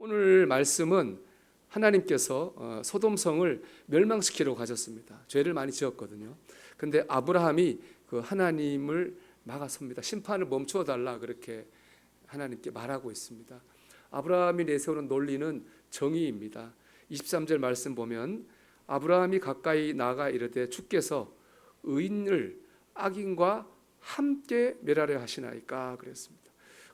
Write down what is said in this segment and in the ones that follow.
오늘 말씀은 하나님께서 소돔성을 멸망시키려고 하셨습니다. 죄를 많이 지었거든요. 근데 아브라함이 그 하나님을 막아섭니다. 심판을 멈추어 달라 그렇게 하나님께 말하고 있습니다. 아브라함이 내세우는 논리는 정의입니다. 23절 말씀 보면 아브라함이 가까이 나가 이르되 주께서 의인을 악인과 함께 멸하려 하시나이까 그랬습니다.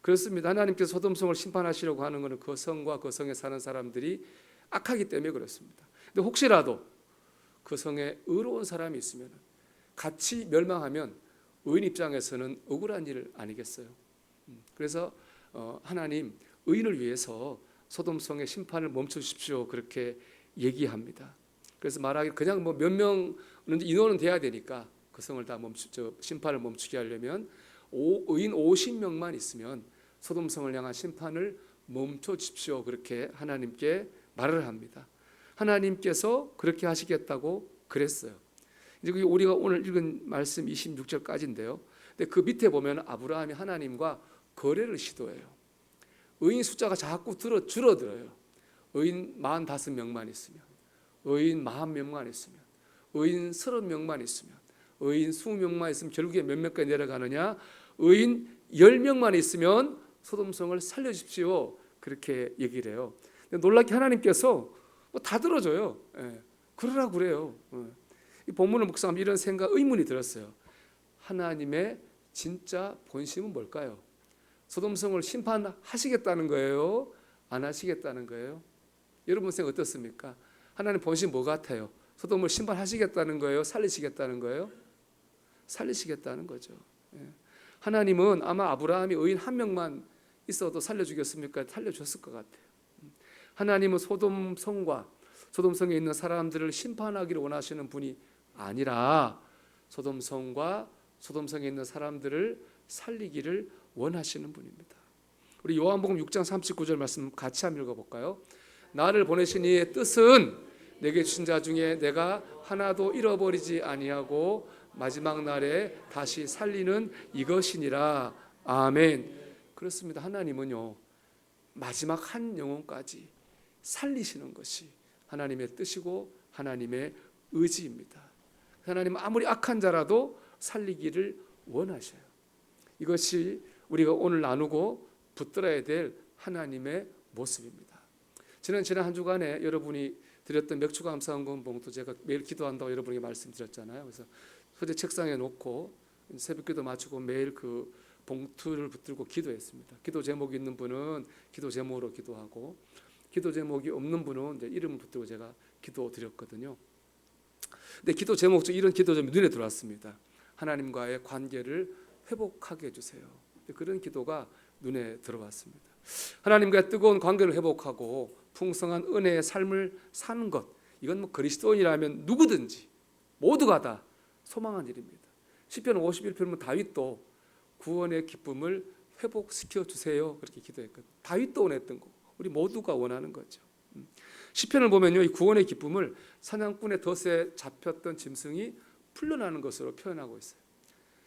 그렇습니다. 하나님께서 소돔성을 심판하시려고 하는 것은 그 성과 그 성에 사는 사람들이 악하기 때문에 그렇습니다. 근데 혹시라도 그 성에 의로운 사람이 있으면 같이 멸망하면 의인 입장에서는 억울한 일 아니겠어요? 그래서 하나님 의인을 위해서 소돔성의 심판을 멈춰 주십시오 그렇게 얘기합니다. 그래서 말하기 그냥 뭐 몇 명 인원은 돼야 되니까 그 성을 다 심판을 멈추게 하려면 의인 50명만 있으면 소돔성을 향한 심판을 멈춰 주십시오 그렇게 하나님께 말을 합니다. 하나님께서 그렇게 하시겠다고 그랬어요. 이제 우리가 오늘 읽은 말씀 26절까지인데요. 근데 그 밑에 보면 아브라함이 하나님과 거래를 시도해요. 의인 숫자가 자꾸 줄어들어요. 의인 45명만 있으면, 의인 40명만 있으면, 의인 30명만 있으면, 의인 20명만 있으면 결국에 몇 명까지 내려가느냐? 의인 10명만 있으면 소돔성을 살려주십시오 그렇게 얘기를 해요. 근데 놀랍게 하나님께서 다 들어줘요. 그러라고 그래요. 이 본문을 묵상하면 이런 생각, 의문이 들었어요. 하나님의 진짜 본심은 뭘까요? 소돔성을 심판하시겠다는 거예요? 안 하시겠다는 거예요? 여러분 생각 어떻습니까? 하나님 본심 뭐 같아요? 소돔을 심판하시겠다는 거예요? 살리시겠다는 거예요? 살리시겠다는 거죠. 하나님은 아마 아브라함이 의인 한 명만 있어도 살려주겠습니까? 살려줬을 것 같아요. 하나님은 소돔성에 있는 사람들을 심판하기를 원하시는 분이 아니라 소돔성과 소돔성에 있는 사람들을 살리기를 원하시는 분입니다. 우리 요한복음 6장 39절 말씀 같이 한번 읽어볼까요? 나를 보내신 이의 뜻은 내게 주신 자 중에 내가 하나도 잃어버리지 아니하고 마지막 날에 다시 살리는 이것이니라. 아멘. 그렇습니다. 하나님은요 마지막 한 영혼까지 살리시는 것이 하나님의 뜻이고 하나님의 의지입니다. 하나님은 아무리 악한 자라도 살리기를 원하셔요. 이것이 우리가 오늘 나누고 붙들어야 될 하나님의 모습입니다. 지난 한 주간에 여러분이 드렸던 맥주감사헌금 봉투 제가 매일 기도한다고 여러분에게 말씀드렸잖아요. 그래서 서재 책상에 놓고 새벽기도 마치고 매일 그 봉투를 붙들고 기도했습니다. 기도 제목이 있는 분은 기도 제목으로 기도하고 기도 제목이 없는 분은 이제 이름을 붙들고 제가 기도 드렸거든요. 근데 기도 제목 중 이런 기도 제목이 눈에 들어왔습니다. 하나님과의 관계를 회복하게 해주세요. 그런 기도가 눈에 들어왔습니다. 하나님과의 뜨거운 관계를 회복하고 풍성한 은혜의 삶을 사는 것, 이건 뭐 그리스도인이라면 누구든지 모두가 다 소망한 일입니다. 시편 51편은 다윗도 구원의 기쁨을 회복시켜 주세요 그렇게 기도했거든요. 다윗도 원했던 거, 우리 모두가 원하는 거죠. 시편을 보면요, 이 구원의 기쁨을 사냥꾼의 덫에 잡혔던 짐승이 풀려나는 것으로 표현하고 있어요.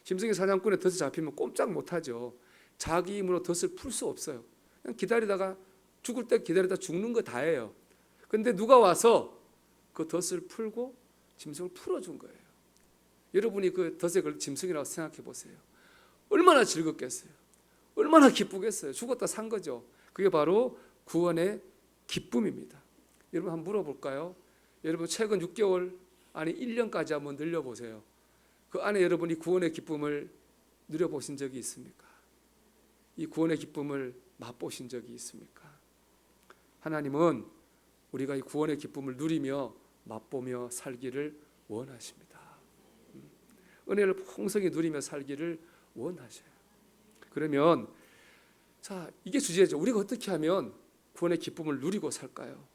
짐승이 사냥꾼의 덫에 잡히면 꼼짝 못하죠. 자기 힘으로 덫을 풀 수 없어요. 그냥 기다리다가 죽을 때 기다리다 죽는 거 다예요. 그런데 누가 와서 그 덫을 풀고 짐승을 풀어준 거예요. 여러분이 그 덫에 걸린 짐승이라고 생각해 보세요. 얼마나 즐겁겠어요. 얼마나 기쁘겠어요. 죽었다 산 거죠. 그게 바로 구원의 기쁨입니다. 여러분 한번 물어볼까요? 여러분 최근 6개월 아니 1년까지 한번 늘려보세요. 그 안에 여러분이 구원의 기쁨을 누려보신 적이 있습니까? 이 구원의 기쁨을 맛보신 적이 있습니까? 하나님은 우리가 이 구원의 기쁨을 누리며 맛보며 살기를 원하십니다. 은혜를 풍성히 누리며 살기를 원하셔요. 그러면 자, 이게 주제죠. 우리가 어떻게 하면 구원의 기쁨을 누리고 살까요?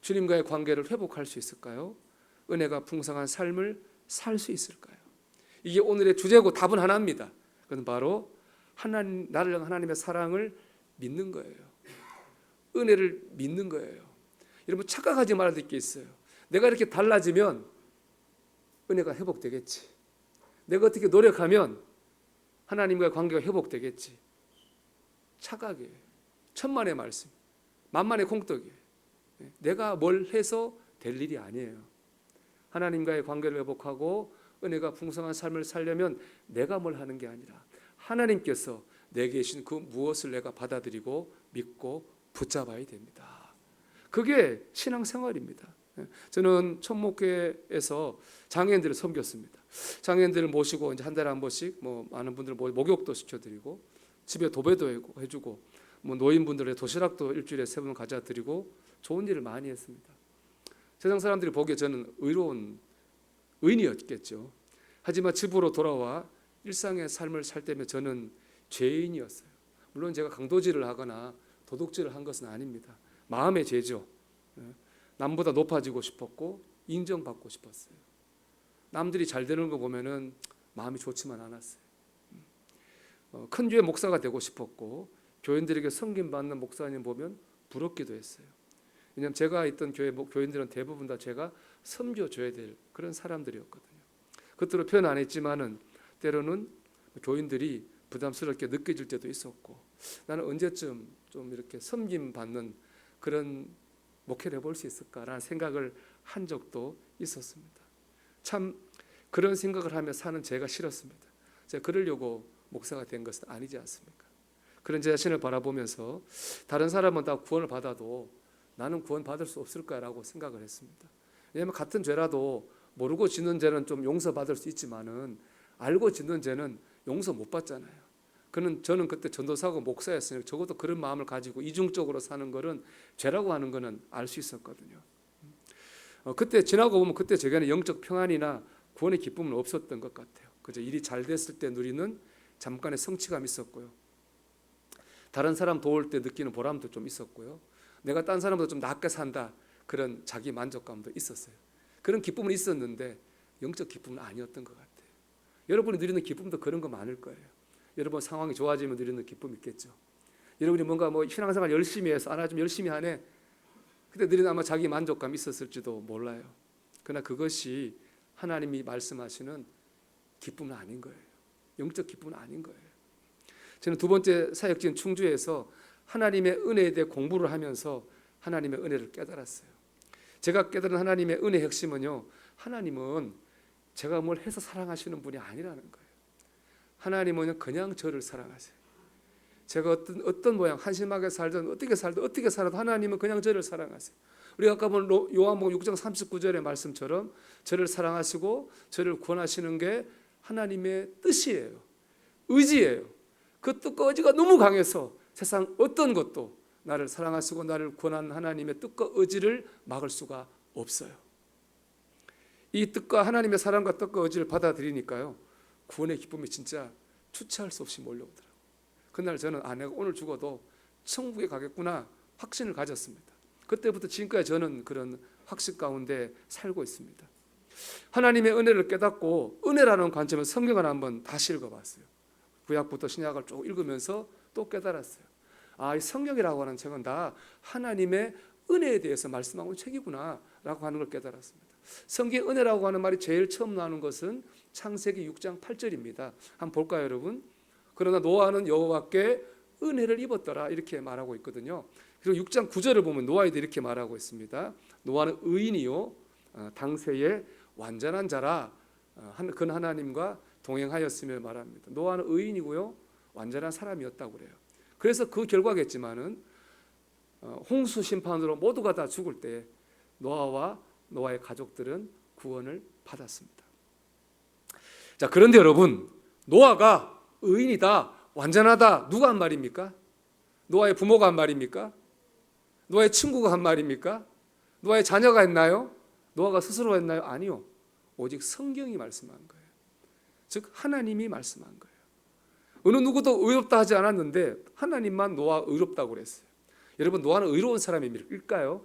주님과의 관계를 회복할 수 있을까요? 은혜가 풍성한 삶을 살 수 있을까요? 이게 오늘의 주제고 답은 하나입니다. 그건 바로 나를 향한 하나님의 사랑을 믿는 거예요. 은혜를 믿는 거예요. 여러분 착각하지 말아야 될 게 있어요. 내가 이렇게 달라지면 은혜가 회복되겠지. 내가 어떻게 노력하면 하나님과의 관계가 회복되겠지. 착각이에요. 천만의 말씀. 만만의 콩떡이에요. 내가 뭘 해서 될 일이 아니에요. 하나님과의 관계를 회복하고 은혜가 풍성한 삶을 살려면 내가 뭘 하는 게 아니라 하나님께서 내게 주신 그 무엇을 내가 받아들이고 믿고 붙잡아야 됩니다. 그게 신앙생활입니다. 저는 천목회에서 장애인들을 섬겼습니다. 장애인들을 모시고 이제 한 달에 한 번씩 많은 분들 목욕도 시켜드리고 집에 도배도 해주고 노인분들의 도시락도 일주일에 3번 가져다 드리고 좋은 일을 많이 했습니다. 세상 사람들이 보기에 저는 의로운 의인이었겠죠. 하지만 집으로 돌아와 일상의 삶을 살 때면 저는 죄인이었어요. 물론 제가 강도질을 하거나 도둑질을 한 것은 아닙니다. 마음의 죄죠. 남보다 높아지고 싶었고 인정받고 싶었어요. 남들이 잘 되는 거 보면은 마음이 좋지만 않았어요. 큰 교회 목사가 되고 싶었고 교인들에게 섬김받는 목사님 보면 부럽기도 했어요. 왜냐하면 제가 있던 교회 교인들은 대부분 다 제가 섬겨줘야 될 그런 사람들이었거든요. 겉으로 표현 안 했지만은 때로는 교인들이 부담스럽게 느껴질 때도 있었고 나는 언제쯤 좀 이렇게 섬김받는 그런 목회를 해볼 수 있을까라는 생각을 한 적도 있었습니다. 참 그런 생각을 하며 사는 제가 싫었습니다. 제가 그러려고 목사가 된 것은 아니지 않습니까? 그런 제 자신을 바라보면서 다른 사람은 다 구원을 받아도 나는 구원 받을 수 없을까라고 생각을 했습니다. 왜냐하면 같은 죄라도 모르고 짓는 죄는 좀 용서받을 수 있지만은 알고 짓는 죄는 용서 못 받잖아요. 저는 그때 전도사고 목사였으니까 적어도 그런 마음을 가지고 이중적으로 사는 것은 죄라고 하는 것은 알 수 있었거든요. 그때 지나고 보면 그때 제게는 영적 평안이나 구원의 기쁨은 없었던 것 같아요. 그저 일이 잘 됐을 때 누리는 잠깐의 성취감이 있었고요. 다른 사람 도울 때 느끼는 보람도 좀 있었고요. 내가 딴 사람보다 좀 낫게 산다 그런 자기 만족감도 있었어요. 그런 기쁨은 있었는데 영적 기쁨은 아니었던 것 같아요. 여러분이 누리는 기쁨도 그런 거 많을 거예요. 여러분 상황이 좋아지면 누리는 기쁨이 있겠죠. 여러분이 뭔가 신앙생활 열심히 해서 나 좀 열심히 하네. 그때 누리는 아마 자기 만족감이 있었을지도 몰라요. 그러나 그것이 하나님이 말씀하시는 기쁨은 아닌 거예요. 영적 기쁨은 아닌 거예요. 저는 두 번째 사역지인 충주에서 하나님의 은혜에 대해 공부를 하면서 하나님의 은혜를 깨달았어요. 제가 깨달은 하나님의 은혜의 핵심은요, 하나님은 제가 뭘 해서 사랑하시는 분이 아니라는 거예요. 하나님은 그냥 저를 사랑하세요. 제가 어떤 모양 한심하게 살든 어떻게 살아도 하나님은 그냥 저를 사랑하세요. 우리가 아까 본 요한복음 6장 39절의 말씀처럼 저를 사랑하시고 저를 구원하시는 게 하나님의 뜻이에요. 의지예요. 그 뜻과 의지가 너무 강해서 세상 어떤 것도 나를 사랑하시고 나를 구원한 하나님의 뜻과 의지를 막을 수가 없어요. 이 뜻과 하나님의 사랑과 뜻과 의지를 받아들이니까요, 구원의 기쁨이 진짜 주체할 수 없이 몰려오더라고요. 그날 저는 내가 오늘 죽어도 천국에 가겠구나 확신을 가졌습니다. 그때부터 지금까지 저는 그런 확신 가운데 살고 있습니다. 하나님의 은혜를 깨닫고 은혜라는 관점에서 성경을 한번 다시 읽어봤어요. 구약부터 신약을 쭉 읽으면서 또 깨달았어요. 이 성경이라고 하는 책은 다 하나님의 은혜에 대해서 말씀하고 책이구나 라고 하는 걸 깨달았습니다. 성경 은혜라고 하는 말이 제일 처음 나오는 것은 창세기 6장 8절입니다. 한번 볼까요, 여러분? 그러나 노아는 여호와께 은혜를 입었더라 이렇게 말하고 있거든요. 그리고 6장 9절을 보면 노아에도 이렇게 말하고 있습니다. 노아는 의인이요 당세에 완전한 자라 그 하나님과 동행하였으며 말합니다. 노아는 의인이고요 완전한 사람이었다고 그래요. 그래서 그 결과겠지만은 홍수 심판으로 모두가 다 죽을 때 노아와 노아의 가족들은 구원을 받았습니다. 자, 그런데 여러분, 노아가 의인이다, 완전하다, 누가 한 말입니까? 노아의 부모가 한 말입니까? 노아의 친구가 한 말입니까? 노아의 자녀가 했나요? 노아가 스스로 했나요? 아니요. 오직 성경이 말씀한 거예요. 즉 하나님이 말씀한 거예요. 어느 누구도 의롭다 하지 않았는데 하나님만 노아 의롭다고 그랬어요. 여러분, 노아는 의로운 사람일까요?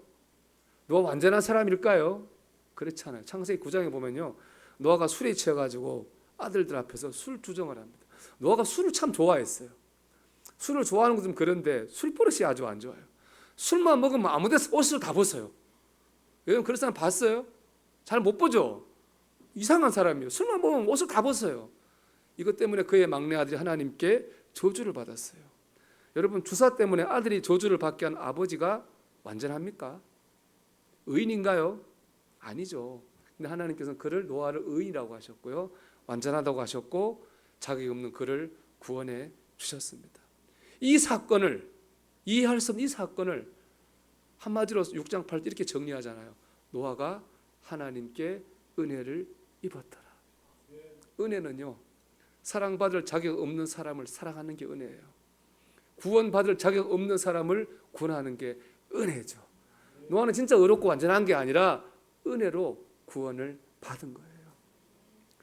노아 완전한 사람일까요? 그렇지 않아요. 창세기 9장에 보면요, 노아가 술에 취해가지고 아들들 앞에서 술 주정을 합니다. 노아가 술을 참 좋아했어요. 술을 좋아하는 것은 그런데 술 버릇이 아주 안 좋아요. 술만 먹으면 아무 데서 옷을 다 벗어요. 여러분 그런 사람 봤어요? 잘 못 보죠? 이상한 사람이에요. 술만 먹으면 옷을 다 벗어요. 이것 때문에 그의 막내 아들이 하나님께 저주를 받았어요. 여러분, 주사 때문에 아들이 저주를 받게 한 아버지가 완전합니까? 의인인가요? 아니죠. 근데 하나님께서는 그를 노아를 의인이라고 하셨고요, 완전하다고 하셨고 자격이 없는 그를 구원해 주셨습니다. 이 사건을 이해할 수 없는 이 사건을 한마디로 6장 8절 이렇게 정리하잖아요. 노아가 하나님께 은혜를 입었더라. 은혜는요, 사랑받을 자격 없는 사람을 사랑하는 게 은혜예요. 구원받을 자격 없는 사람을 구원하는 게 은혜죠. 노아는 진짜 의롭고 완전한 게 아니라 은혜로 구원을 받은 거예요.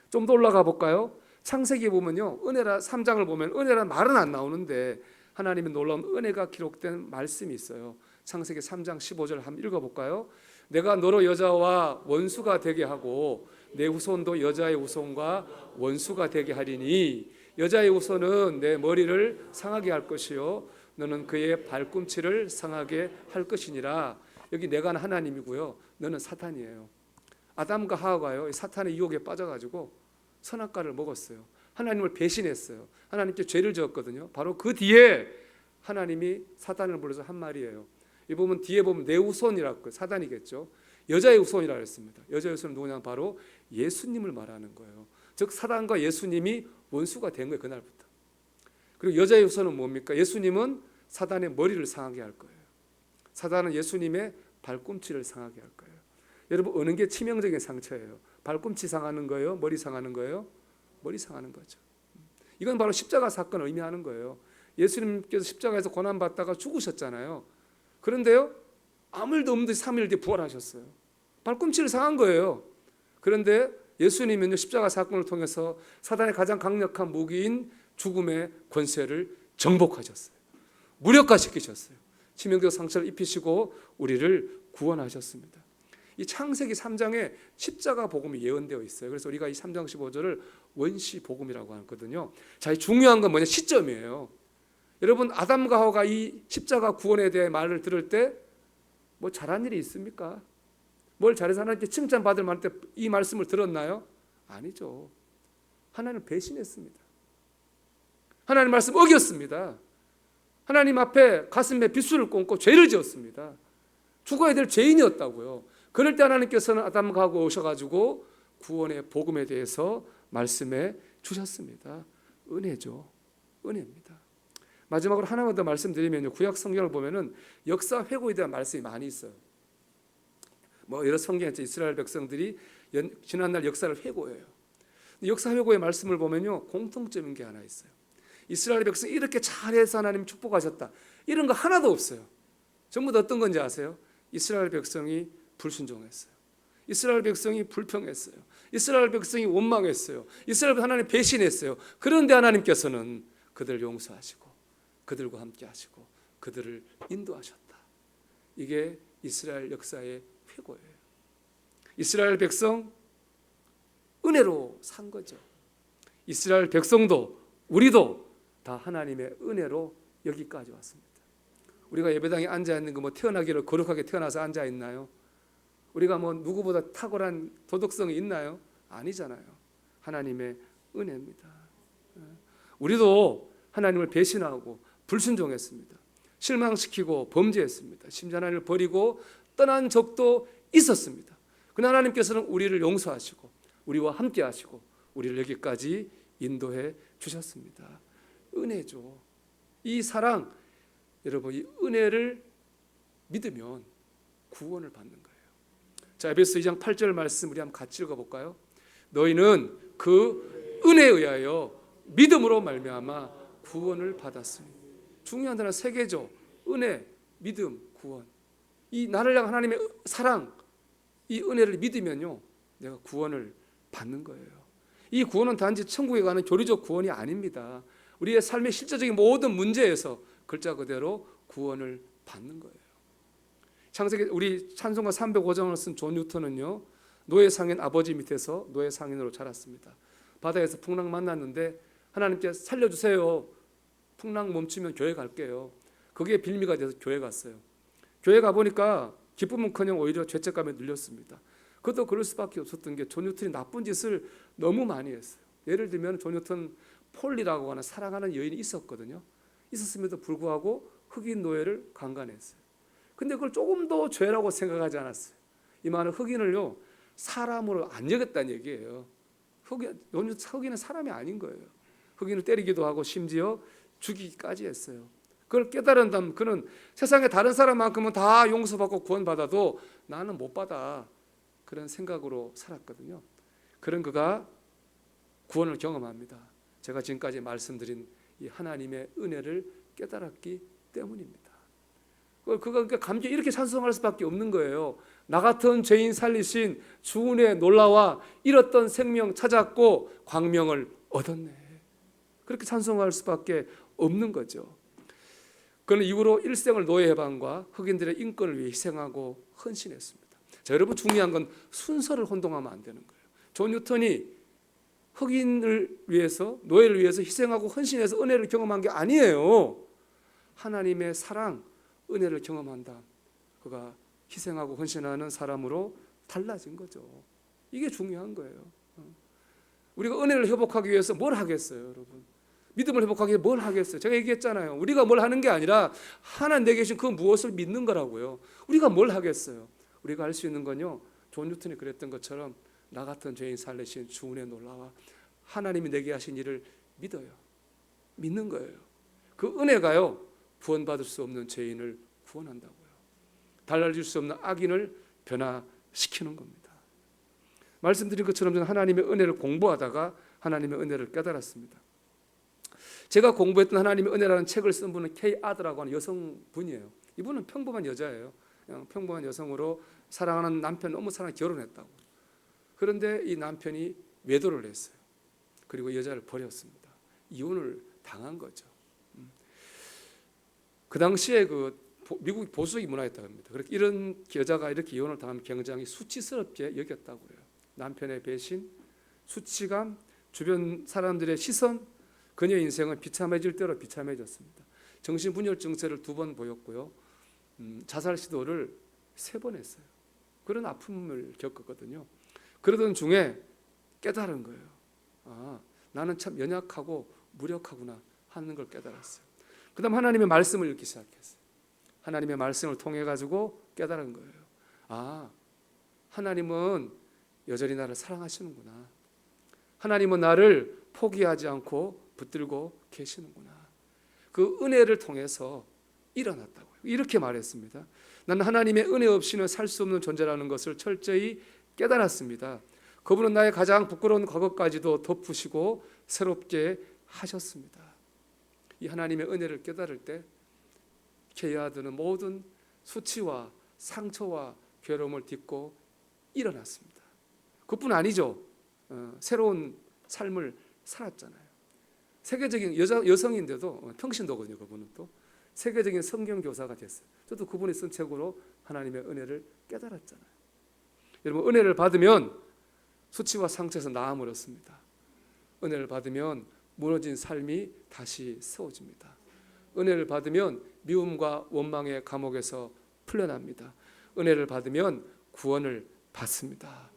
좀 더 올라가 볼까요? 창세기 보면요, 은혜라 3장을 보면 은혜란 말은 안 나오는데 하나님의 놀라운 은혜가 기록된 말씀이 있어요. 창세기 3장 15절 한번 읽어볼까요? 내가 너로 여자와 원수가 되게 하고 내 후손도 여자의 후손과 원수가 되게 하리니 여자의 후손은 내 머리를 상하게 할 것이요 너는 그의 발꿈치를 상하게 할 것이니라. 여기 내가는 하나님이고요, 너는 사탄이에요. 아담과 하와가요, 사탄의 유혹에 빠져가지고 선악과를 먹었어요. 하나님을 배신했어요. 하나님께 죄를 지었거든요. 바로 그 뒤에 하나님이 사탄을 불러서 한 말이에요. 이 보면 뒤에 보면 내 후손이라고, 사단이겠죠. 여자의 후손이라고 했습니다. 여자의 후손은 누구냐? 바로 예수님을 말하는 거예요. 즉 사단과 예수님이 원수가 된 거예요, 그날부터. 그리고 여자의 후손은 뭡니까? 예수님은 사단의 머리를 상하게 할 거예요. 사단은 예수님의 발꿈치를 상하게 할 거예요. 여러분, 어느 게 치명적인 상처예요? 발꿈치 상하는 거예요? 머리 상하는 거예요? 머리 상하는 거죠. 이건 바로 십자가 사건을 의미하는 거예요. 예수님께서 십자가에서 고난받다가 죽으셨잖아요. 그런데요, 아무 일도 없는 듯이 3일 뒤에 부활하셨어요. 발꿈치를 상한 거예요. 그런데 예수님은 십자가 사건을 통해서 사단의 가장 강력한 무기인 죽음의 권세를 정복하셨어요. 무력화시키셨어요. 치명적 상처를 입히시고 우리를 구원하셨습니다. 이 창세기 3장에 십자가 복음이 예언되어 있어요. 그래서 우리가 이 3장 15절을 원시 복음이라고 하거든요. 자, 중요한 건 뭐냐? 시점이에요. 여러분, 아담과 하와가 이 십자가 구원에 대해 말을 들을 때 뭐 잘한 일이 있습니까? 뭘 잘해서 하나님께 칭찬받을 만한 때 이 말씀을 들었나요? 아니죠. 하나님을 배신했습니다. 하나님 말씀 어겼습니다. 하나님 앞에 가슴에 빗줄을 꽂고 죄를 지었습니다. 죽어야 될 죄인이었다고요. 그럴 때 하나님께서는 아담과 하와 오셔가지고 구원의 복음에 대해서 말씀해 주셨습니다. 은혜죠. 은혜입니다. 마지막으로 하나만 더 말씀드리면요, 구약 성경을 보면은 역사 회고에 대한 말씀이 많이 있어요. 뭐 여러 성경에 이스라엘 백성들이 지난날 역사를 회고해요. 역사 회고의 말씀을 보면요, 공통점인 게 하나 있어요. 이스라엘 백성이 이렇게 잘해서 하나님 축복하셨다, 이런 거 하나도 없어요. 전부 다 어떤 건지 아세요? 이스라엘 백성이 불순종했어요. 이스라엘 백성이 불평했어요. 이스라엘 백성이 원망했어요. 이스라엘 하나님 배신했어요. 그런데 하나님께서는 그들을 용서하시고 그들과 함께 하시고 그들을 인도하셨다. 이게 이스라엘 역사의 회고예요. 이스라엘 백성 은혜로 산 거죠. 이스라엘 백성도 우리도 다 하나님의 은혜로 여기까지 왔습니다. 우리가 예배당에 앉아 있는 거 뭐 태어나기를 거룩하게 태어나서 앉아 있나요? 우리가 뭐 누구보다 탁월한 도덕성이 있나요? 아니잖아요. 하나님의 은혜입니다. 우리도 하나님을 배신하고 불순종했습니다. 실망시키고 범죄했습니다. 심지어 하나님을 버리고 떠난 적도 있었습니다. 그러나 하나님께서는 우리를 용서하시고 우리와 함께 하시고 우리를 여기까지 인도해 주셨습니다. 은혜죠. 이 사랑, 여러분, 이 은혜를 믿으면 구원을 받는 거예요. 자, 에베소 2장 8절 말씀 우리 한번 같이 읽어볼까요? 너희는 그 은혜에 의하여 믿음으로 말미암아 구원을 받았으니. 중요한 단어 세 개죠. 은혜, 믿음, 구원. 이 나를 향한 하나님의 사랑, 이 은혜를 믿으면요, 내가 구원을 받는 거예요. 이 구원은 단지 천국에 가는 교리적 구원이 아닙니다. 우리의 삶의 실제적인 모든 문제에서 글자 그대로 구원을 받는 거예요. 창세기 우리 찬송가 305장을 쓴 존 뉴턴은요, 노예 상인 아버지 밑에서 노예 상인으로 자랐습니다. 바다에서 풍랑 만났는데 하나님께 살려주세요. 풍랑 멈추면 교회 갈게요. 그게 빌미가 돼서 교회 갔어요. 교회 가보니까 기쁨은커녕 오히려 죄책감에 눌렸습니다. 그것도 그럴 수밖에 없었던 게 존 뉴턴이 나쁜 짓을 너무 많이 했어요. 예를 들면 존 뉴턴 폴리라고 하는 사랑하는 여인이 있었거든요. 있었음에도 불구하고 흑인 노예를 강간했어요. 근데 그걸 조금도 죄라고 생각하지 않았어요. 이 말은 흑인을요 사람으로 안 여겼다는 얘기예요. 흑인은 사람이 아닌 거예요. 흑인을 때리기도 하고 심지어 죽이기까지 했어요. 그걸 깨달은 다음 그는 세상에 다른 사람만큼은 다 용서받고 구원받아도 나는 못 받아, 그런 생각으로 살았거든요. 그런 그가 구원을 경험합니다. 제가 지금까지 말씀드린 이 하나님의 은혜를 깨달았기 때문입니다. 그가 감격이 이렇게 찬송할 수밖에 없는 거예요. 나 같은 죄인 살리신 주 은혜 놀라와 잃었던 생명 찾았고 광명을 얻었네. 그렇게 찬송할 수밖에 없는 거죠. 그는 이후로 일생을 노예 해방과 흑인들의 인권을 위해 희생하고 헌신했습니다. 자, 여러분 중요한 건 순서를 혼동하면 안 되는 거예요. 존 뉴턴이 흑인을 위해서 노예를 위해서 희생하고 헌신해서 은혜를 경험한 게 아니에요. 하나님의 사랑, 은혜를 경험한다. 그가 희생하고 헌신하는 사람으로 달라진 거죠. 이게 중요한 거예요. 우리가 은혜를 회복하기 위해서 뭘 하겠어요, 여러분? 믿음을 회복하기 위해 뭘 하겠어요? 제가 얘기했잖아요. 우리가 뭘 하는 게 아니라 하나님 내게 계신 그 무엇을 믿는 거라고요. 우리가 뭘 하겠어요? 우리가 할 수 있는 건요, 존 뉴턴이 그랬던 것처럼 나 같은 죄인 살리신 주 은혜 놀라와 하나님이 내게 하신 일을 믿어요. 믿는 거예요. 그 은혜가요 구원받을 수 없는 죄인을 구원한다고요. 달라질 수 없는 악인을 변화시키는 겁니다. 말씀드린 것처럼 저는 하나님의 은혜를 공부하다가 하나님의 은혜를 깨달았습니다. 제가 공부했던 하나님의 은혜라는 책을 쓴 분은 K 아드라고 하는 여성분이에요. 이분은 평범한 여자예요. 그냥 평범한 여성으로 사랑하는 남편 너무 사랑해 결혼했다고. 그런데 이 남편이 외도를 했어요. 그리고 여자를 버렸습니다. 이혼을 당한 거죠. 그 당시에 미국 보수적인 문화였다고 합니다. 그렇게 이런 여자가 이렇게 이혼을 당하면 굉장히 수치스럽게 여겼다고 그래요. 남편의 배신, 수치감, 주변 사람들의 시선, 그녀의 인생은 비참해질 대로 비참해졌습니다. 정신분열 증세를 2번 보였고요. 자살 시도를 3번 했어요. 그런 아픔을 겪었거든요. 그러던 중에 깨달은 거예요. 아, 나는 참 연약하고 무력하구나 하는 걸 깨달았어요. 그 다음 하나님의 말씀을 읽기 시작했어요. 하나님의 말씀을 통해 가지고 깨달은 거예요. 아, 하나님은 여전히 나를 사랑하시는구나. 하나님은 나를 포기하지 않고 붙들고 계시는구나. 그 은혜를 통해서 일어났다고요. 이렇게 말했습니다. 나는 하나님의 은혜 없이는 살 수 없는 존재라는 것을 철저히 깨달았습니다. 그분은 나의 가장 부끄러운 과거까지도 덮으시고 새롭게 하셨습니다. 이 하나님의 은혜를 깨달을 때 케이아드는 모든 수치와 상처와 괴로움을 딛고 일어났습니다. 그뿐 아니죠. 새로운 삶을 살았잖아요. 세계적인 여성인데도 평신도거든요. 그분은 또 세계적인 성경 교사가 됐어요. 저도 그분이 쓴 책으로 하나님의 은혜를 깨달았잖아요. 여러분, 은혜를 받으면 수치와 상처에서 나음을 얻습니다. 은혜를 받으면 무너진 삶이 다시 세워집니다. 은혜를 받으면 미움과 원망의 감옥에서 풀려납니다. 은혜를 받으면 구원을 받습니다.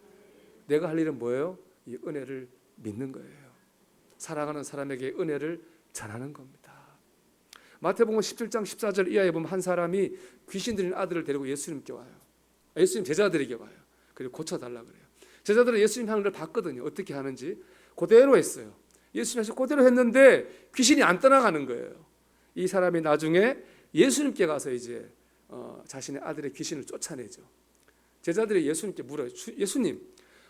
내가 할 일은 뭐예요? 이 은혜를 믿는 거예요. 사랑하는 사람에게 은혜를 전하는 겁니다. 마태복음 17장 14절 이하에 보면 한 사람이 귀신 들린 아들을 데리고 예수님께 와요. 예수님 제자들에게 와요. 그리고 고쳐달라 그래요. 제자들은 예수님 하는 걸 봤거든요. 어떻게 하는지. 그대로 했어요. 예수님께서 그대로 했는데 귀신이 안 떠나가는 거예요. 이 사람이 나중에 예수님께 가서 이제 자신의 아들의 귀신을 쫓아내죠. 제자들이 예수님께 물어요. 예수님,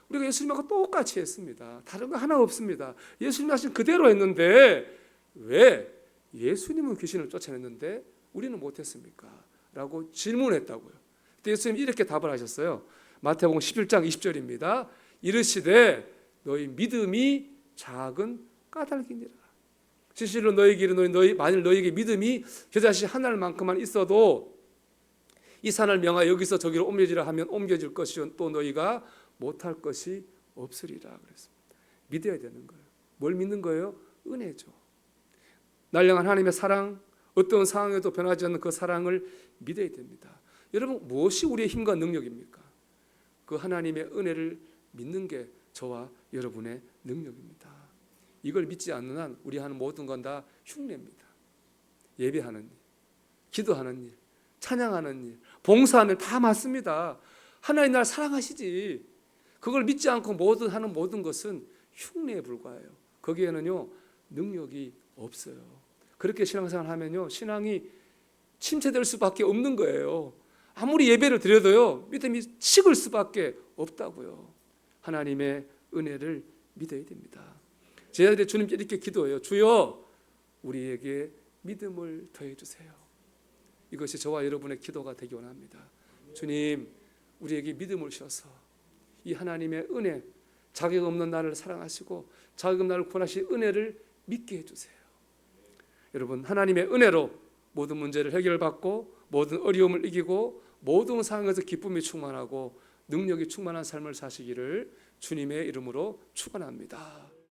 우리가 예수님하고 똑같이 했습니다. 다른 거 하나 없습니다. 예수님 하신 그대로 했는데 왜 예수님은 귀신을 쫓아냈는데 우리는 못했습니까? 라고 질문했다고요. 그때 예수님이 이렇게 답을 하셨어요. 마태복음 11장 20절입니다. 이르시되 너희 믿음이 작은 까닭이니라. 진실로 너희에게 이르노니 만일 너희에게 믿음이 겨자씨 한 알만큼만 있어도 이 산을 명하여 여기서 저기로 옮겨지라 하면 옮겨질 것이요 또 너희가 못할 것이 없으리라 그랬습니다. 믿어야 되는 거예요. 뭘 믿는 거예요? 은혜죠. 날 향한 하나님의 사랑, 어떤 상황에도 변하지 않는 그 사랑을 믿어야 됩니다. 여러분, 무엇이 우리의 힘과 능력입니까? 그 하나님의 은혜를 믿는 게 저와 여러분의 능력입니다. 이걸 믿지 않는 한 우리 하는 모든 건 다 흉내입니다. 예배하는 일, 기도하는 일, 찬양하는 일, 봉사하면 다 맞습니다. 하나님 날 사랑하시지. 그걸 믿지 않고 하는 모든 것은 흉내에 불과해요. 거기에는요 능력이 없어요. 그렇게 신앙생활 하면요 신앙이 침체될 수밖에 없는 거예요. 아무리 예배를 드려도요 믿음이 식을 수밖에 없다고요. 하나님의 은혜를 믿어야 됩니다. 제자들이 주님께 이렇게 기도해요. 주여 우리에게 믿음을 더해 주세요. 이것이 저와 여러분의 기도가 되기 원합니다. 주님 우리에게 믿음을 주셔서 이 하나님의 은혜, 자격 없는 나를 사랑하시고 자격 없는 나를 구원하신 은혜를 믿게 해주세요. 여러분 하나님의 은혜로 모든 문제를 해결받고 모든 어려움을 이기고 모든 상황에서 기쁨이 충만하고 능력이 충만한 삶을 사시기를 주님의 이름으로 축원합니다.